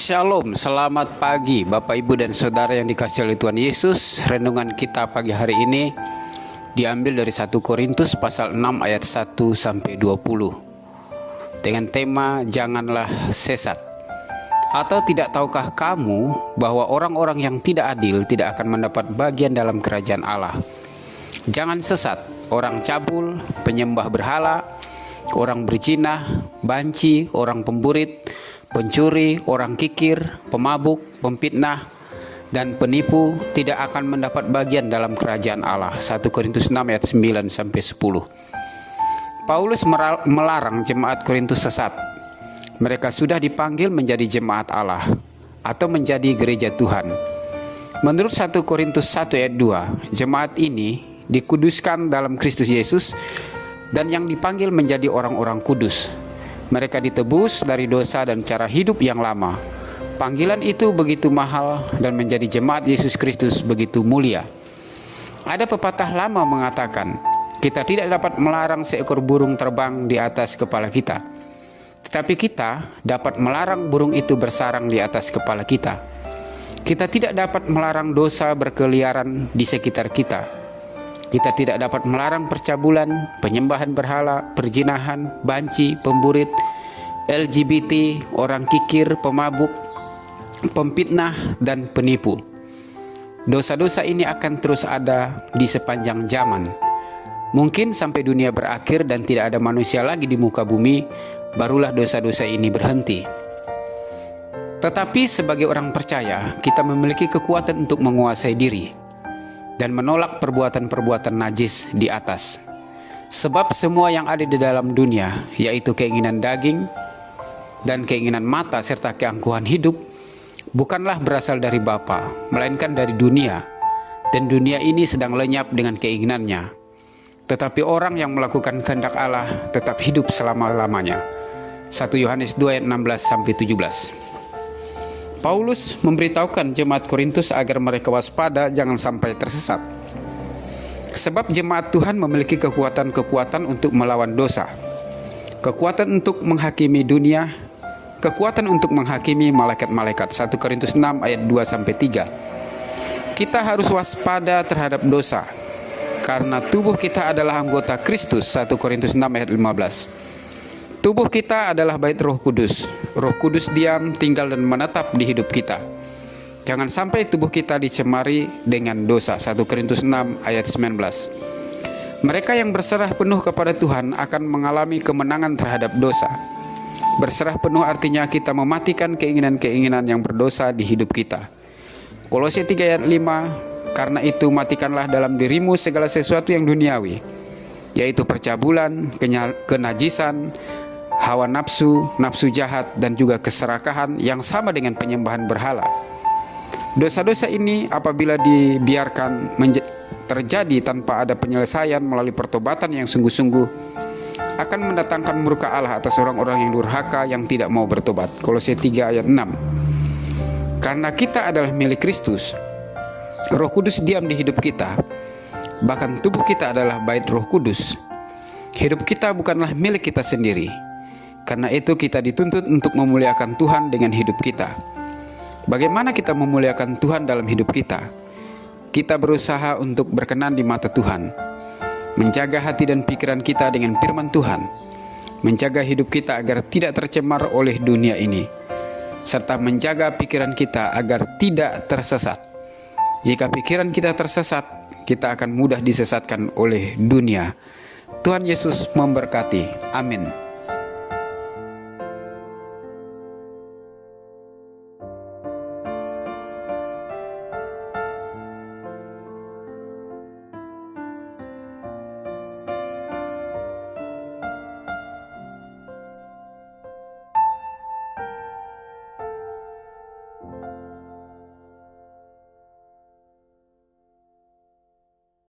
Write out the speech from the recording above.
Shalom, selamat pagi Bapak Ibu dan Saudara yang dikasihi oleh Tuhan Yesus. Renungan kita pagi hari ini diambil dari 1 Korintus pasal 6 ayat 1 sampai 20 dengan tema janganlah sesat. Atau tidak tahukah kamu bahwa orang-orang yang tidak adil tidak akan mendapat bagian dalam kerajaan Allah? Jangan sesat, orang cabul, penyembah berhala, orang berzina, banci, orang pemburit, pencuri, orang kikir, pemabuk, pemfitnah, dan penipu tidak akan mendapat bagian dalam kerajaan Allah. 1 Korintus 6 ayat 9 sampai 10. Paulus melarang jemaat Korintus sesat. Mereka sudah dipanggil menjadi jemaat Allah atau menjadi gereja Tuhan. Menurut 1 Korintus 1 ayat 2, jemaat ini dikuduskan dalam Kristus Yesus dan yang dipanggil menjadi orang-orang kudus. Mereka ditebus dari dosa dan cara hidup yang lama. Panggilan itu begitu mahal dan menjadi jemaat Yesus Kristus begitu mulia. Ada pepatah lama mengatakan, kita tidak dapat melarang seekor burung terbang di atas kepala kita, tetapi kita dapat melarang burung itu bersarang di atas kepala kita. Kita tidak dapat melarang dosa berkeliaran di sekitar kita. Kita tidak dapat melarang percabulan, penyembahan berhala, perzinahan, banci, pemburit, LGBT, orang kikir, pemabuk, pemfitnah, dan penipu. Dosa-dosa ini akan terus ada di sepanjang zaman. Mungkin sampai dunia berakhir dan tidak ada manusia lagi di muka bumi, barulah dosa-dosa ini berhenti. Tetapi sebagai orang percaya, kita memiliki kekuatan untuk menguasai diri dan menolak perbuatan-perbuatan najis di atas. Sebab semua yang ada di dalam dunia, yaitu keinginan daging dan keinginan mata serta keangkuhan hidup, bukanlah berasal dari Bapa, melainkan dari dunia. Dan dunia ini sedang lenyap dengan keinginannya. Tetapi orang yang melakukan kehendak Allah tetap hidup selama-lamanya. 1 Yohanes 2 ayat 16-17. Paulus memberitahukan jemaat Korintus agar mereka waspada jangan sampai tersesat. Sebab jemaat Tuhan memiliki kekuatan-kekuatan untuk melawan dosa, kekuatan untuk menghakimi dunia, kekuatan untuk menghakimi malaikat-malaikat. 1 Korintus 6 ayat 2-3. Kita harus waspada terhadap dosa karena tubuh kita adalah anggota Kristus. 1 Korintus 6 ayat 15. Tubuh kita adalah bait Roh Kudus. Roh Kudus diam, tinggal dan menetap di hidup kita. Jangan sampai tubuh kita dicemari dengan dosa. 1 Korintus 6 ayat 19. Mereka yang berserah penuh kepada Tuhan akan mengalami kemenangan terhadap dosa. Berserah penuh artinya kita mematikan keinginan-keinginan yang berdosa di hidup kita. Kolose 3 ayat 5. Karena itu matikanlah dalam dirimu segala sesuatu yang duniawi, yaitu percabulan, kenajisan, hawa nafsu, nafsu jahat, dan juga keserakahan yang sama dengan penyembahan berhala. Dosa-dosa ini apabila dibiarkan terjadi tanpa ada penyelesaian melalui pertobatan yang sungguh-sungguh, akan mendatangkan murka Allah atas orang-orang yang durhaka yang tidak mau bertobat. Kolose 3 ayat 6. Karena kita adalah milik Kristus, Roh Kudus diam di hidup kita. Bahkan tubuh kita adalah bait Roh Kudus. Hidup kita bukanlah milik kita sendiri. Karena itu kita dituntut untuk memuliakan Tuhan dengan hidup kita. Bagaimana kita memuliakan Tuhan dalam hidup kita? Kita berusaha untuk berkenan di mata Tuhan, menjaga hati dan pikiran kita dengan firman Tuhan, menjaga hidup kita agar tidak tercemar oleh dunia ini, serta menjaga pikiran kita agar tidak tersesat. Jika pikiran kita tersesat, kita akan mudah disesatkan oleh dunia. Tuhan Yesus memberkati. Amin.